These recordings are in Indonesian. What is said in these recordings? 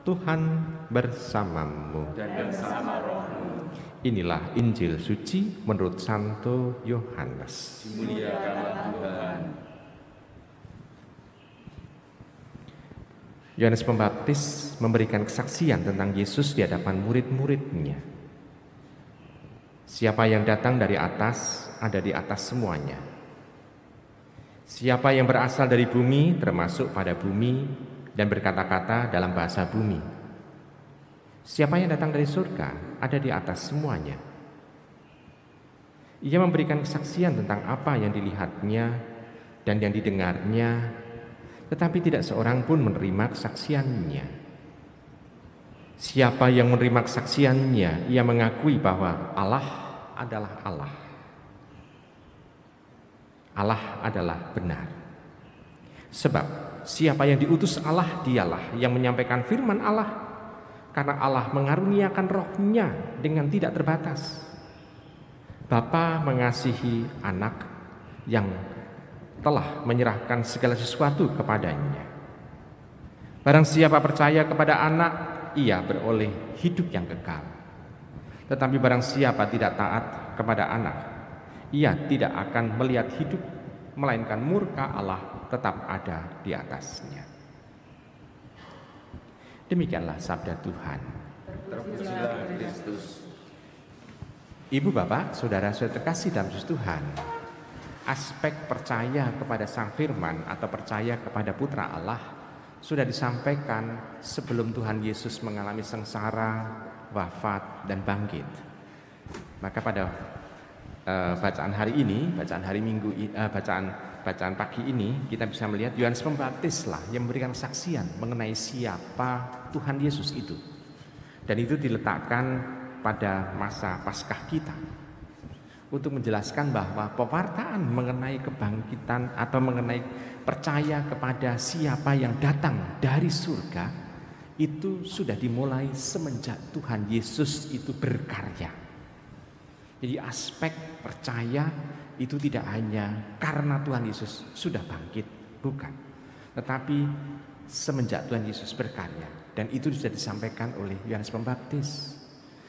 Tuhan bersamamu. dan bersama rohmu. Inilah Injil suci menurut Santo Yohanes. Dimuliakanlah Tuhan. Yohanes Pembaptis memberikan kesaksian tentang Yesus di hadapan murid-muridnya. Siapa yang datang dari atas, ada di atas semuanya. Siapa yang berasal dari bumi, termasuk pada bumi, dan berkata-kata dalam bahasa bumi. Siapa yang datang dari surga, ada di atas semuanya. Ia memberikan kesaksian tentang apa yang dilihatnya dan yang didengarnya, tetapi tidak seorang pun menerima kesaksiannya. Siapa yang menerima kesaksiannya, ia mengakui bahwa Allah adalah Allah. Allah adalah benar. Sebab siapa yang diutus Allah, dialah yang menyampaikan firman Allah, karena Allah mengaruniakan rohnya dengan tidak terbatas. Bapa mengasihi anak yang telah menyerahkan segala sesuatu kepadanya. Barang siapa percaya kepada anak, ia beroleh hidup yang kekal. Tetapi barang siapa tidak taat kepada anak, ia tidak akan melihat hidup, melainkan murka Allah tetap ada di atasnya. Demikianlah sabda Tuhan. Terpujilah Kristus. Ibu, bapak, saudara-saudara terkasih dalam Yesus Tuhan, aspek percaya kepada Sang Firman atau percaya kepada Putra Allah sudah disampaikan sebelum Tuhan Yesus mengalami sengsara, wafat, dan bangkit. Maka pada bacaan hari ini, bacaan hari Minggu, bacaan pagi ini, kita bisa melihat Yohanes Pembaptis lah yang memberikan kesaksian mengenai siapa Tuhan Yesus itu. Dan itu diletakkan pada masa Paskah kita untuk menjelaskan bahwa pewartaan mengenai kebangkitan atau mengenai percaya kepada siapa yang datang dari surga itu sudah dimulai semenjak Tuhan Yesus itu berkarya. Jadi aspek percaya itu tidak hanya karena Tuhan Yesus sudah bangkit, bukan, tetapi semenjak Tuhan Yesus berkarya, dan itu sudah disampaikan oleh Yohanes Pembaptis.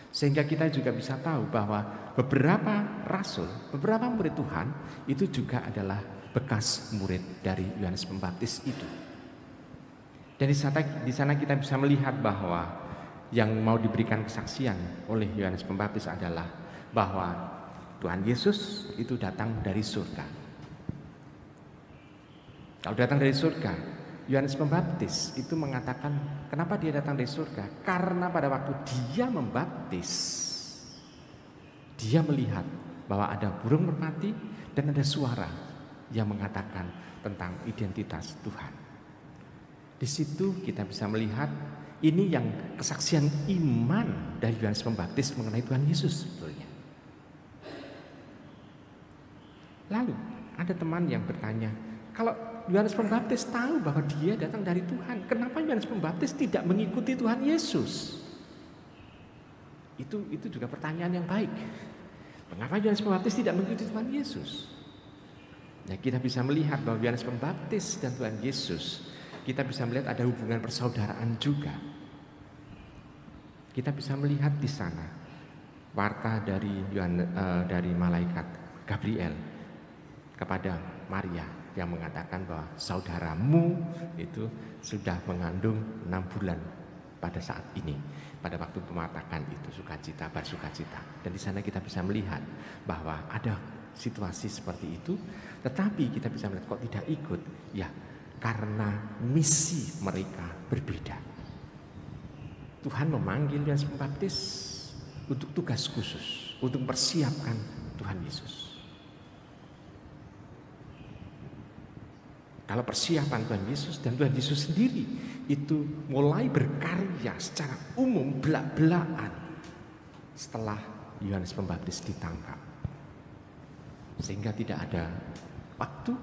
Sehingga kita juga bisa tahu bahwa beberapa rasul, beberapa murid Tuhan itu juga adalah bekas murid dari Yohanes Pembaptis itu. Dan di sana kita bisa melihat bahwa yang mau diberikan kesaksian oleh Yohanes Pembaptis adalah bahwa Tuhan Yesus itu datang dari surga. Kalau datang dari surga, Yohanes Pembaptis itu mengatakan, kenapa dia datang dari surga? Karena pada waktu dia membaptis, dia melihat bahwa ada burung merpati dan ada suara yang mengatakan tentang identitas Tuhan. Di situ kita bisa melihat ini yang kesaksian iman dari Yohanes Pembaptis mengenai Tuhan Yesus sebetulnya. Lalu ada teman yang bertanya, kalau Yohanes Pembaptis tahu bahwa dia datang dari Tuhan, kenapa Yohanes Pembaptis tidak mengikuti Tuhan Yesus? Itu juga pertanyaan yang baik. Mengapa Yohanes Pembaptis tidak mengikuti Tuhan Yesus? Ya, kita bisa melihat bahwa Yohanes Pembaptis dan Tuhan Yesus, kita bisa melihat ada hubungan persaudaraan juga. Kita bisa melihat di sana warta dari malaikat Gabriel kepada Maria yang mengatakan bahwa saudaramu itu sudah mengandung 6 bulan pada saat ini, pada waktu pematakan itu, bersukacita. Dan di sana kita bisa melihat bahwa ada situasi seperti itu, tetapi kita bisa melihat kok tidak ikut, ya karena misi mereka berbeda. Tuhan memanggil Yohanes Pembaptis untuk tugas khusus, untuk mempersiapkan Tuhan Yesus. Kalau persiapan Tuhan Yesus, dan Tuhan Yesus sendiri itu mulai berkarya secara umum belak-belakan setelah Yohanes Pembaptis ditangkap. Sehingga tidak ada waktu,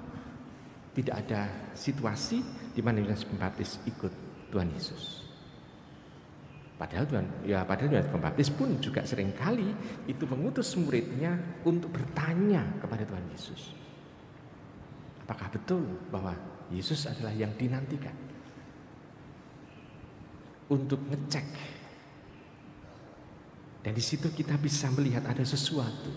tidak ada situasi di mana Yohanes Pembaptis ikut Tuhan Yesus. Padahal Yohanes Pembaptis pun juga seringkali itu mengutus muridnya untuk bertanya kepada Tuhan Yesus. Apakah betul bahwa Yesus adalah yang dinantikan? untuk ngecek. Dan di situ kita bisa melihat ada sesuatu.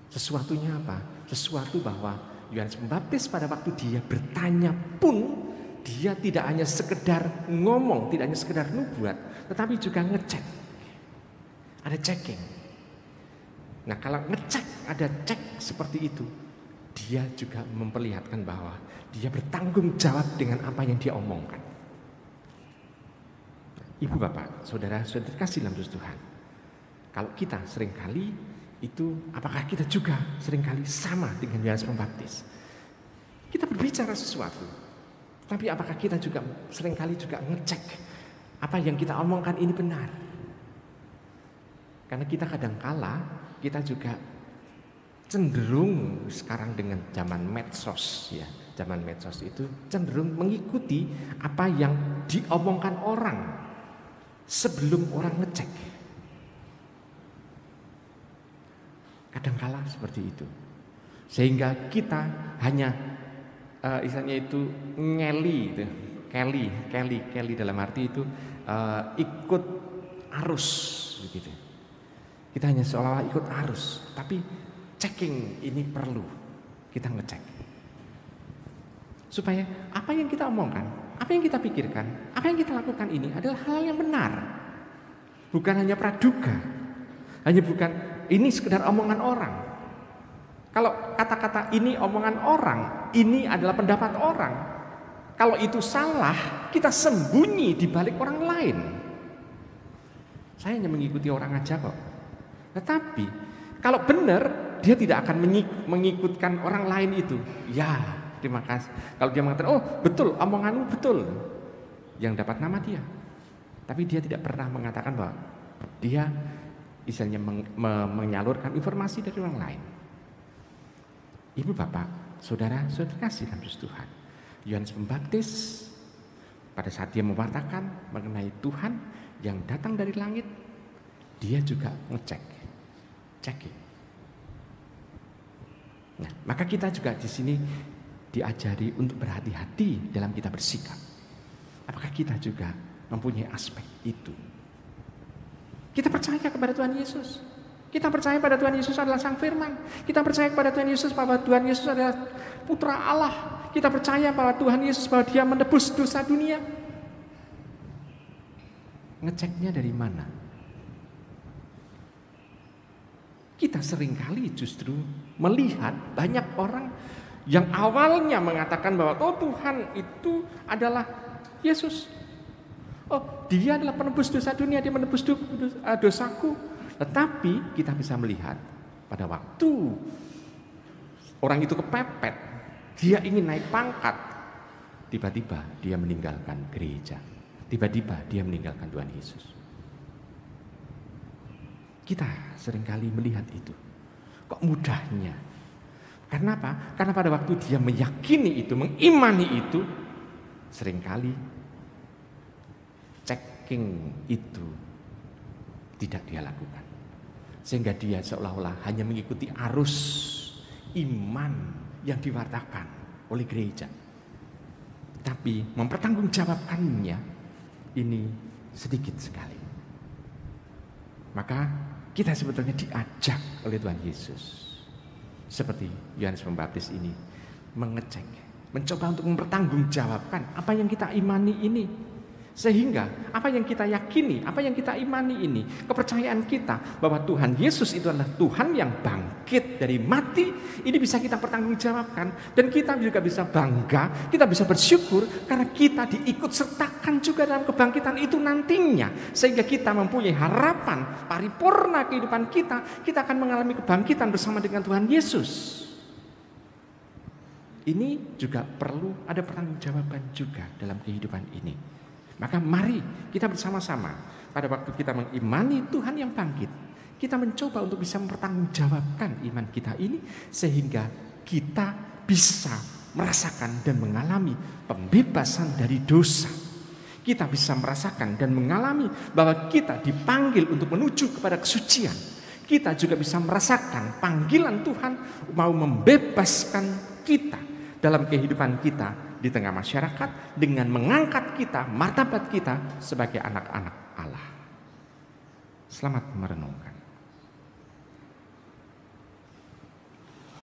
Sesuatunya apa? Sesuatu bahwa Yohanes Pembaptis pada waktu dia bertanya pun dia tidak hanya sekedar ngomong, tidak hanya sekedar nubuat, tetapi juga ngecek. Ada checking. Nah, kalau ngecek, ada cek seperti itu, dia juga memperlihatkan bahwa dia bertanggung jawab dengan apa yang dia omongkan. Ibu bapak, saudara kasih dalam Tuhan. Kalau kita seringkali itu, apakah kita juga seringkali sama dengan Yohanes Pembaptis? Kita berbicara sesuatu, tapi apakah kita juga seringkali juga ngecek apa yang kita omongkan ini benar? Karena kita kadangkala kita juga cenderung sekarang dengan zaman medsos ya, zaman medsos itu cenderung mengikuti apa yang diomongkan orang sebelum orang ngecek. Kadangkala seperti itu, sehingga kita hanya istilahnya itu Kelly dalam arti itu ikut arus begitu. Kita hanya seolah-olah ikut arus, tapi checking ini perlu kita ngecek supaya apa yang kita omongkan, apa yang kita pikirkan, apa yang kita lakukan ini adalah hal yang benar, bukan hanya praduga, hanya bukan ini sekedar omongan orang. Kalau kata-kata ini omongan orang, ini adalah pendapat orang, kalau itu salah, kita sembunyi di balik orang lain. Saya hanya mengikuti orang aja kok. Tetapi kalau benar, dia tidak akan mengikutkan orang lain itu. Ya, terima kasih. Kalau dia mengatakan, oh betul, omonganmu betul, yang dapat nama dia. Tapi dia tidak pernah mengatakan bahwa dia misalnya menyalurkan informasi dari orang lain. Ibu bapak, saudara kasih dalam Tuhan. Yohanes Pembaptis pada saat dia mewartakan mengenai Tuhan yang datang dari langit, dia juga checking. Nah, maka kita juga di sini diajari untuk berhati-hati dalam kita bersikap. Apakah kita juga mempunyai aspek itu? Kita percaya kepada Tuhan Yesus. Kita percaya pada Tuhan Yesus adalah Sang Firman. Kita percaya kepada Tuhan Yesus bahwa Tuhan Yesus adalah Putra Allah. Kita percaya bahwa Tuhan Yesus bahwa Dia menebus dosa dunia. Ngeceknya dari mana? Kita seringkali justru melihat banyak orang yang awalnya mengatakan bahwa oh Tuhan itu adalah Yesus. Oh, Dia adalah penebus dosa dunia, Dia menebus dosaku. Tetapi kita bisa melihat pada waktu orang itu kepepet, dia ingin naik pangkat, tiba-tiba dia meninggalkan gereja, tiba-tiba dia meninggalkan Tuhan Yesus. Kita seringkali melihat itu. Kok mudahnya? Karena apa? Karena pada waktu dia meyakini itu, mengimani itu, seringkali checking itu tidak dia lakukan. Sehingga dia seolah-olah hanya mengikuti arus iman yang diwartakan oleh gereja. Tapi mempertanggungjawabkannya ini sedikit sekali. Maka kita sebetulnya diajak oleh Tuhan Yesus, seperti Yohanes Pembaptis ini, mengecek, mencoba untuk mempertanggungjawabkan apa yang kita imani ini. Sehingga apa yang kita yakini, apa yang kita imani ini, kepercayaan kita bahwa Tuhan Yesus itu adalah Tuhan yang bangkit dari mati, ini bisa kita pertanggungjawabkan. Dan kita juga bisa bangga, kita bisa bersyukur karena kita diikut sertakan juga dalam kebangkitan itu nantinya. Sehingga kita mempunyai harapan paripurna kehidupan kita akan mengalami kebangkitan bersama dengan Tuhan Yesus. Ini juga perlu ada pertanggungjawaban juga dalam kehidupan ini. Maka mari kita bersama-sama pada waktu kita mengimani Tuhan yang bangkit, kita mencoba untuk bisa mempertanggungjawabkan iman kita ini sehingga kita bisa merasakan dan mengalami pembebasan dari dosa. Kita bisa merasakan dan mengalami bahwa kita dipanggil untuk menuju kepada kesucian. Kita juga bisa merasakan panggilan Tuhan mau membebaskan kita dalam kehidupan kita di tengah masyarakat dengan mengangkat kita, martabat kita sebagai anak-anak Allah. Selamat merenungkan.